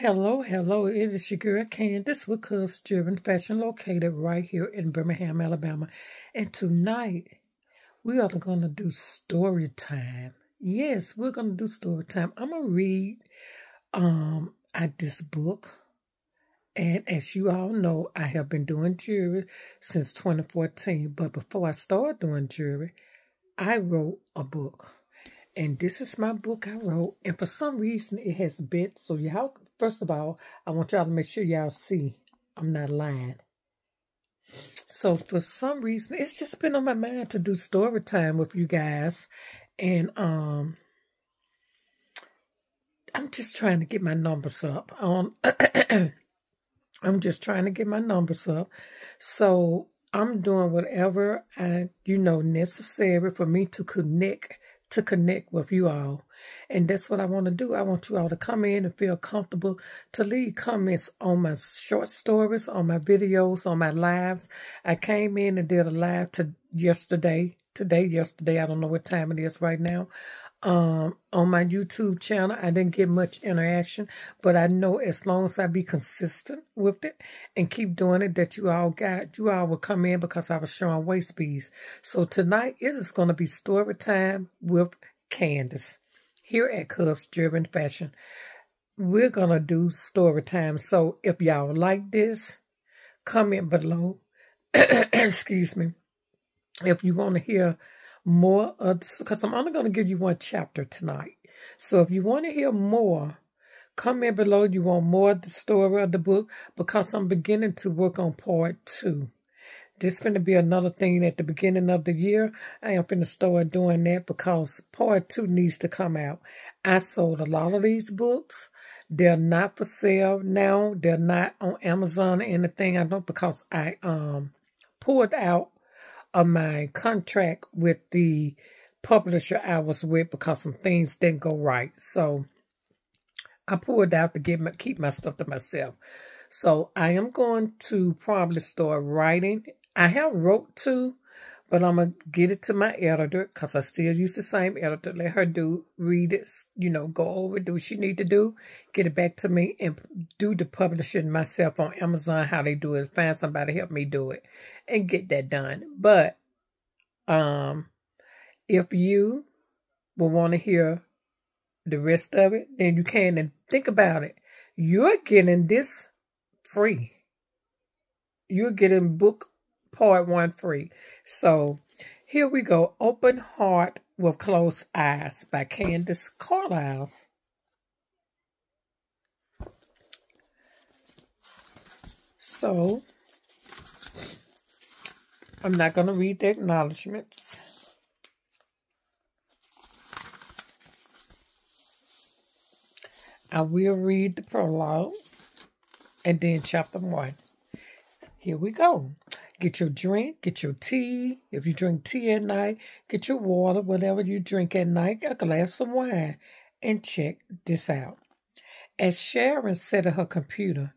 Hello, it is your girl Kandise with KUBBS Driven Fashion located right here in Birmingham, Alabama. And tonight, we are going to do story time. Yes, we're going to do story time. I'm going to read out this book. And as you all know, I have been doing jewelry since 2014. But before I started doing jewelry, I wrote a book. And this is my book I wrote. And for some reason, it has bits. So y'all, first of all, I want y'all to make sure y'all see I'm not lying. So for some reason, it's just been on my mind to do story time with you guys. And I'm just trying to get my numbers up. I'm just trying to get my numbers up. So I'm doing whatever necessary for me to connect with you all. And that's what I want to do. I want you all to come in and feel comfortable to leave comments on my short stories, on my videos, on my lives. I came in and did a live yesterday. I don't know what time it is right now. On my YouTube channel, I didn't get much interaction, but I know as long as I be consistent with it and keep doing it, that you all will come in because I was showing waist beads. So tonight it is going to be story time with Kandise here at KUBBS Driven Fashion. We're going to do story time. So if y'all like this, comment below. Excuse me. If you want to hear more of this, because I'm only going to give you one chapter tonight. So if you want to hear more, comment below. You want more of the story of the book, because I'm beginning to work on part 2. This is going to be another thing at the beginning of the year. I am going to start doing that because part 2 needs to come out. I sold a lot of these books. They're not for sale now. They're not on Amazon or anything. I know, because I pulled out of my contract with the publisher I was with because some things didn't go right. So I pulled out to keep my stuff to myself. So I am going to probably start writing. I have wrote 2, but I'm going to get it to my editor because I still use the same editor. Let her read it, go over, do what she need to do, get it back to me, and do the publishing myself on Amazon, how they do it. Find somebody to help me do it and get that done. But if you will want to hear the rest of it, then you can. And think about it. You're getting this free. You're getting book part 1 free. So here we go. Open Heart with Closed Eyes by Kandise Carlisle. So I'm not going to read the acknowledgments. I will read the prologue and then chapter 1. Here we go. Get your drink, get your tea. If you drink tea at night, get your water, whatever you drink at night, a glass of wine, and check this out. As Sharon sat at her computer,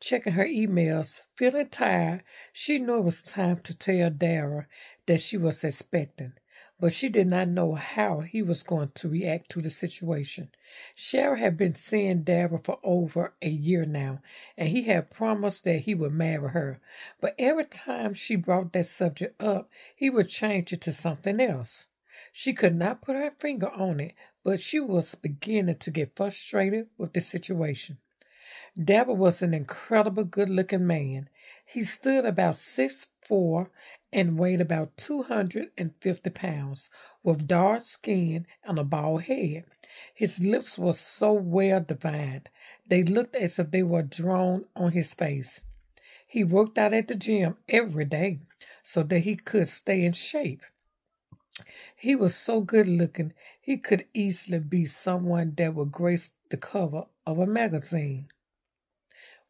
checking her emails, feeling tired, she knew it was time to tell Dara that she was expecting, but she did not know how he was going to react to the situation. Sharon had been seeing Dara for over a year now, and he had promised that he would marry her. But every time she brought that subject up, he would change it to something else. She could not put her finger on it, but she was beginning to get frustrated with the situation. Dara was an incredible good-looking man. He stood about 6'4" and weighed about 250 pounds, with dark skin and a bald head. His lips were so well defined, they looked as if they were drawn on his face. He worked out at the gym every day so that he could stay in shape. He was so good-looking, he could easily be someone that would grace the cover of a magazine.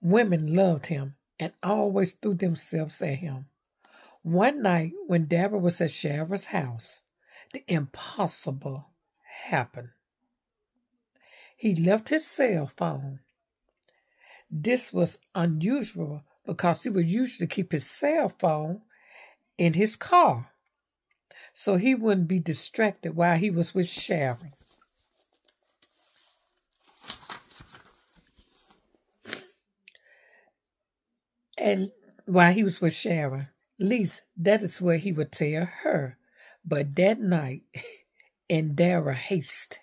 Women loved him and always threw themselves at him. One night when Dara was at Sharon's house, the impossible happened. He left his cell phone. This was unusual because he would usually keep his cell phone in his car so he wouldn't be distracted while he was with Sharon. And while he was with Sharon, at least that is what he would tell her. But that night, in Dara haste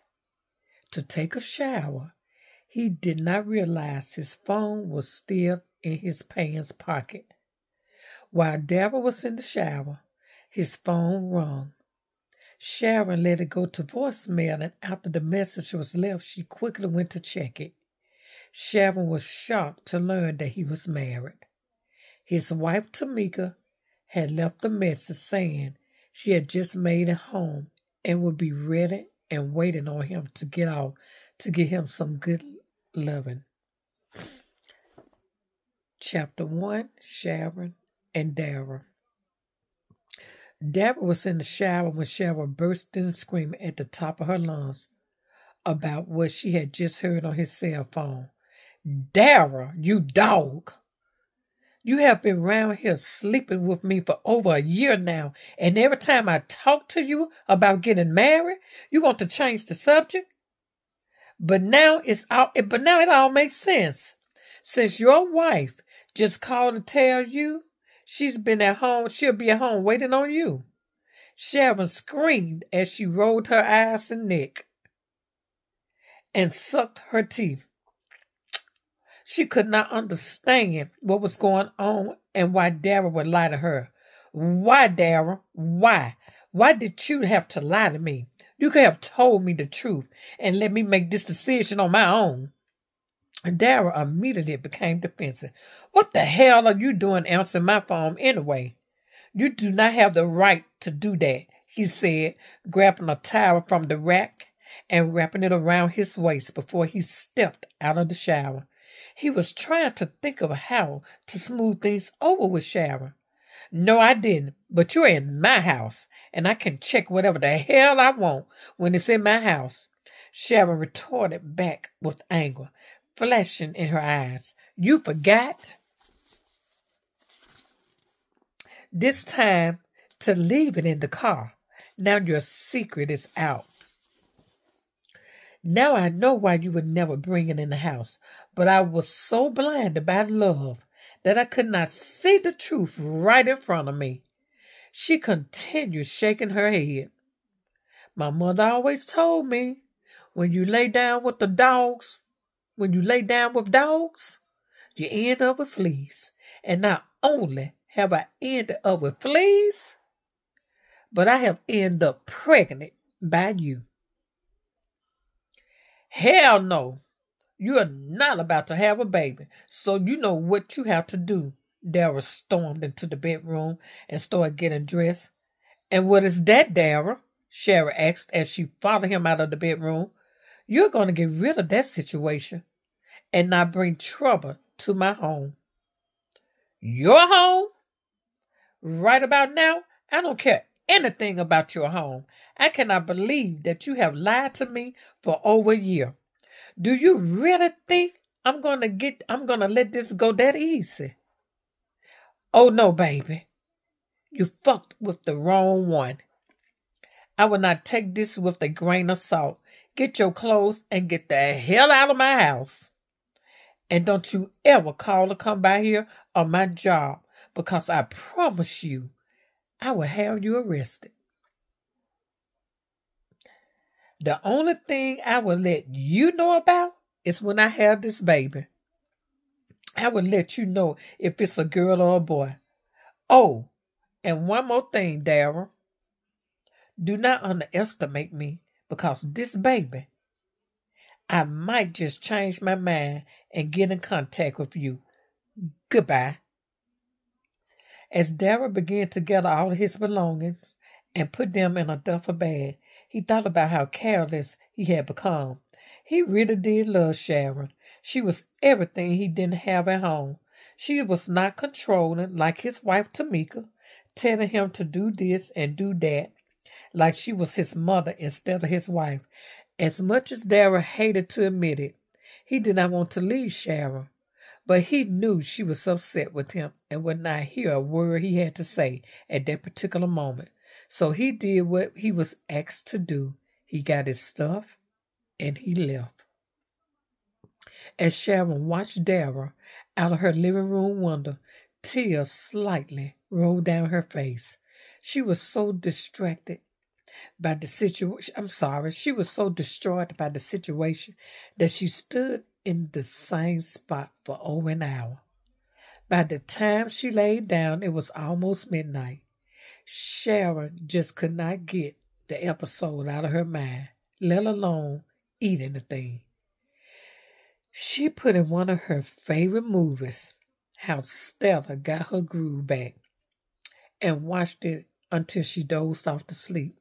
to take a shower, he did not realize his phone was still in his pants pocket. While Dara was in the shower, his phone rang. Sharon let it go to voicemail, and after the message was left, she quickly went to check it. Sharon was shocked to learn that he was married. His wife, Tamika, had left a message saying she had just made it home and would be ready and waiting on him to get off to give him some good loving. Chapter 1, Sharon and Dara. Dara was in the shower when Sharon burst in screaming at the top of her lungs about what she had just heard on his cell phone. Dara, you dog! You have been around here sleeping with me for over a year now, and every time I talk to you about getting married, you want to change the subject. But now it all makes sense. Since your wife just called to tell you she'll be at home waiting on you. Sharon screamed as she rolled her eyes and neck and sucked her teeth. She could not understand what was going on and why Dara would lie to her. Why, Dara? Why? Why did you have to lie to me? You could have told me the truth and let me make this decision on my own. Dara immediately became defensive. What the hell are you doing answering my phone anyway? You do not have the right to do that, he said, grabbing a towel from the rack and wrapping it around his waist before he stepped out of the shower. He was trying to think of how to smooth things over with Sharon. No, I didn't, but you're in my house, and I can check whatever the hell I want when it's in my house. Sharon retorted back with anger, flashing in her eyes. You forgot? This time to leave it in the car. Now your secret is out. Now I know why you would never bring it in the house, but I was so blinded by love that I could not see the truth right in front of me. She continued shaking her head. My mother always told me, when you lay down with dogs, you end up with fleas. And not only have I ended up with fleas, but I have ended up pregnant by you. Hell no, you are not about to have a baby, so you know what you have to do. Dara stormed into the bedroom and started getting dressed. And what is that, Dara? Sharon asked as she followed him out of the bedroom. You're going to get rid of that situation and not bring trouble to my home. Your home? Right about now, I don't care anything about your home. I cannot believe that you have lied to me for over a year. Do you really think I'm gonna let this go that easy? Oh no, baby. You fucked with the wrong one. I will not take this with a grain of salt. Get your clothes and get the hell out of my house. And don't you ever call to come by here on my job, because I promise you, I will have you arrested. The only thing I will let you know about is when I have this baby. I will let you know if it's a girl or a boy. Oh, and one more thing, Dara. Do not underestimate me, because this baby, I might just change my mind and get in contact with you. Goodbye. As Dara began to gather all of his belongings and put them in a duffel bag, he thought about how careless he had become. He really did love Sharon. She was everything he didn't have at home. She was not controlling like his wife Tamika, telling him to do this and do that, like she was his mother instead of his wife. As much as Dara hated to admit it, he did not want to leave Sharon, but he knew she was upset with him and would not hear a word he had to say at that particular moment. So he did what he was asked to do. He got his stuff and he left. As Sharon watched Dara out of her living room window, Tears slightly rolled down her face. She was so distracted by the situation. She was so distraught by the situation that she stood in the same spot for over an hour. By the time she laid down, it was almost midnight. Sharon just could not get the episode out of her mind, let alone eat anything. She put in one of her favorite movies, How Stella Got Her Groove Back, and watched it until she dozed off to sleep.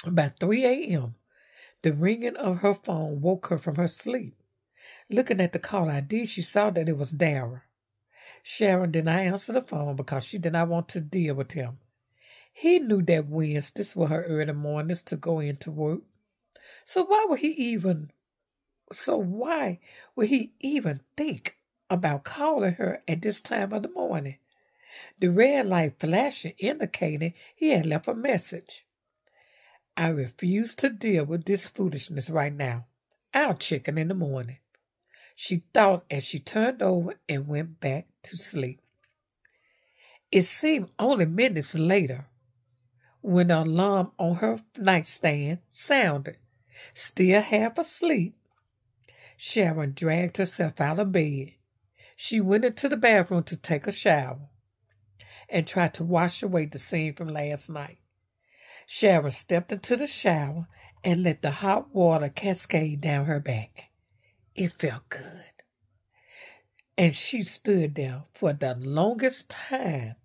By 3 a.m., the ringing of her phone woke her from her sleep. Looking at the call ID, she saw that it was Dara. Sharon did not answer the phone because she did not want to deal with him. He knew that Wednesdays were her early mornings to go into work. So why would he even think about calling her at this time of the morning? The red light flashing indicated he had left a message. I refuse to deal with this foolishness right now. I'll check in the morning, she thought as she turned over and went back to sleep. It seemed only minutes later when the alarm on her nightstand sounded. Still half asleep, Sharon dragged herself out of bed. She went into the bathroom to take a shower and tried to wash away the scene from last night. Sharon stepped into the shower and let the hot water cascade down her back. It felt good. And she stood there for the longest time,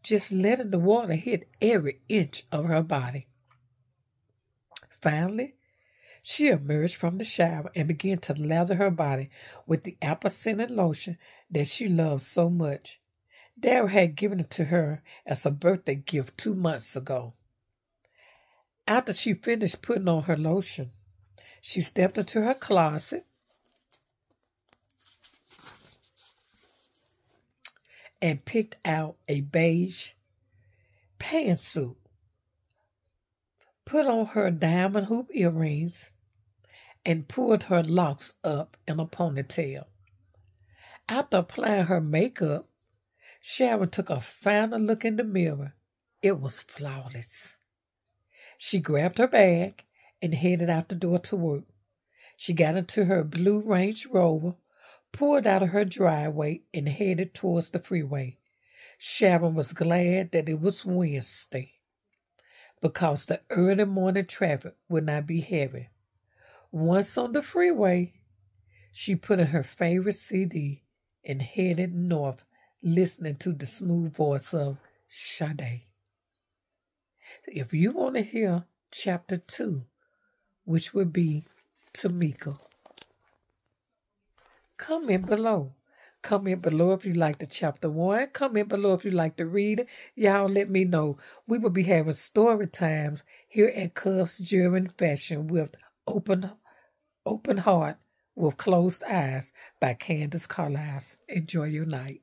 just letting the water hit every inch of her body. Finally, she emerged from the shower and began to lather her body with the apple-scented lotion that she loved so much. Dara had given it to her as a birthday gift 2 months ago. After she finished putting on her lotion, she stepped into her closet and picked out a beige pantsuit, put on her diamond hoop earrings, and pulled her locks up in a ponytail. After applying her makeup, Sharon took a final look in the mirror. It was flawless. She grabbed her bag and headed out the door to work. She got into her blue Range Rover, pulled out of her driveway, and headed towards the freeway. Sharon was glad that it was Wednesday because the early morning traffic would not be heavy. Once on the freeway, she put in her favorite CD and headed north, listening to the smooth voice of Sade. If you want to hear chapter 2, which would be Tamika, comment below. Comment below if you like the chapter 1. Comment below if you like to read it. Y'all let me know. We will be having story times here at KUBBS Jewelry and Fashion with Open Heart with Closed Eyes by Kandise Carlisle. Enjoy your night.